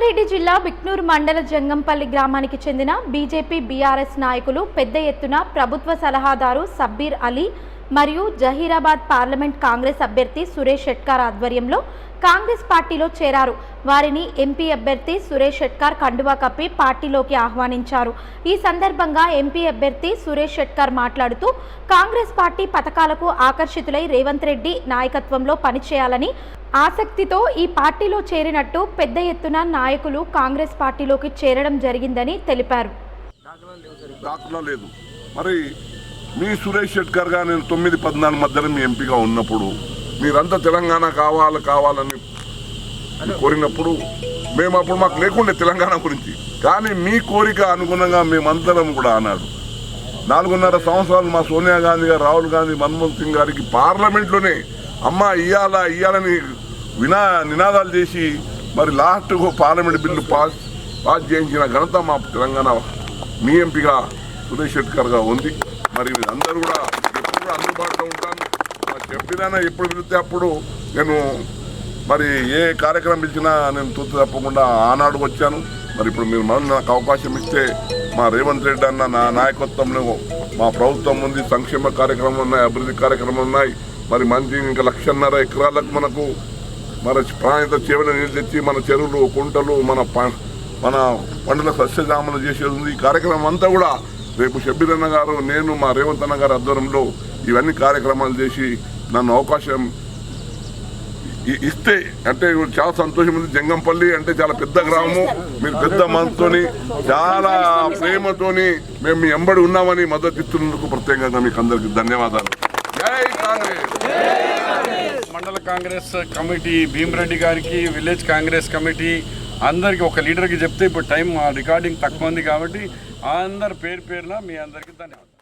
రంగారెడ్డి జిల్లా బిక్నూరు మండల జంగంపల్లి గ్రామానికి చెందిన బీజేపీ బీఆర్ఎస్ నాయకులు పెద్ద ఎత్తున ప్రభుత్వ సలహాదారు సబ్బీర్ అలీ మరియు జహీరాబాద్ పార్లమెంట్ కాంగ్రెస్ అభ్యర్థి సురేష్ షెట్కార్ ఆధ్వర్యంలో కాంగ్రెస్ పార్టీలో చేరారు. వారిని ఎంపీ అభ్యర్థి సురేష్ షెట్కార్ కండువా కప్పి పార్టీలోకి ఆహ్వానించారు. ఈ సందర్భంగా ఎంపీ అభ్యర్థి సురేష్ షెట్కార్ మాట్లాడుతూ కాంగ్రెస్ పార్టీ పథకాలకు ఆకర్షితులై రేవంత్ రెడ్డి నాయకత్వంలో పనిచేయాలని ఆసక్తితో ఈ పార్టీలో చేరినట్టు పెద్ద ఎత్తున నాయకులు కాంగ్రెస్ పార్టీలోకి చేరడం జరిగిందని తెలిపారు. మరి మీ సురేష్ షెట్కార్ గా నేను 9-14 మధ్యలో మీ ఎంపీగా ఉన్నప్పుడు మీరంతా తెలంగాణ కావాలని కోరినప్పుడు మేము అప్పుడు మాకు లేకుండే తెలంగాణ గురించి, కానీ మీ కోరిక అనుగుణంగా మేమందరం కూడా అన్నాడు 4.5 సంవత్సరాలు మా సోనియా గాంధీ గారు, రాహుల్ గాంధీ, మన్మోహన్ సింగ్ గారికి పార్లమెంట్లోనే అమ్మ ఇయ్యాలని నినాదాలు చేసి మరి లాస్ట్కు పార్లమెంట్ బిల్లు పాస్ చేయించిన ఘనత మా తెలంగాణ మీ ఎంపీగా సురేష్ షెట్కార్గా ఉంది. మరి మీరందరూ కూడా ఎప్పుడు కూడా అందుబాటులో ఉంటాను. చెప్పినా ఎప్పుడు పిలిస్తే అప్పుడు నేను మరి ఏ కార్యక్రమం పిలిచినా నేను తూతు తప్పకుండా ఆనాడు వచ్చాను. మరి ఇప్పుడు మీరు మళ్ళీ నాకు అవకాశం ఇస్తే మా రేవంత్ రెడ్డి అన్న నా నాయకత్వంలో మా ప్రభుత్వం ఉంది, సంక్షేమ కార్యక్రమాలు ఉన్నాయి, అభివృద్ధి కార్యక్రమాలు ఉన్నాయి. మరి మంచి ఇంకా 1.5 ఎకరాలకు మనకు మన ప్రాణిత చేవల నీళ్ళు తెచ్చి మన చెరువులు, కుంటలు, మన పంటల సస్యజామలు చేసేది ఉంది. ఈ కార్యక్రమం అంతా కూడా రేపు షబ్బీర్ అన్న గారు, నేను, మా రేవంత్ అన్న గారి ఆధ్వర్యంలో ఇవన్నీ కార్యక్రమాలు చేసి నన్ను అవకాశం ఇస్తే అంటే చాలా సంతోషం ఉంది. జంగంపల్లి అంటే చాలా పెద్ద గ్రామము, మీరు పెద్ద మనసుతోని చాలా ప్రేమతోని మేము మీ ఎంబడి ఉన్నామని మద్దతు ఇస్తున్నందుకు ప్రత్యేకంగా మీకు అందరికి ధన్యవాదాలు. జై కాంగ్రెస్. మండల కాంగ్రెస్ కమిటీ భీమరెడ్డి గారికి, విలేజ్ కాంగ్రెస్ కమిటీ అందరికీ ఒక లీడర్కి చెప్తే ఇప్పుడు టైం రికార్డింగ్ తక్కువ ఉంది కాబట్టి అందరు పేరున మీ అందరికీ ధన్యవాదాలు.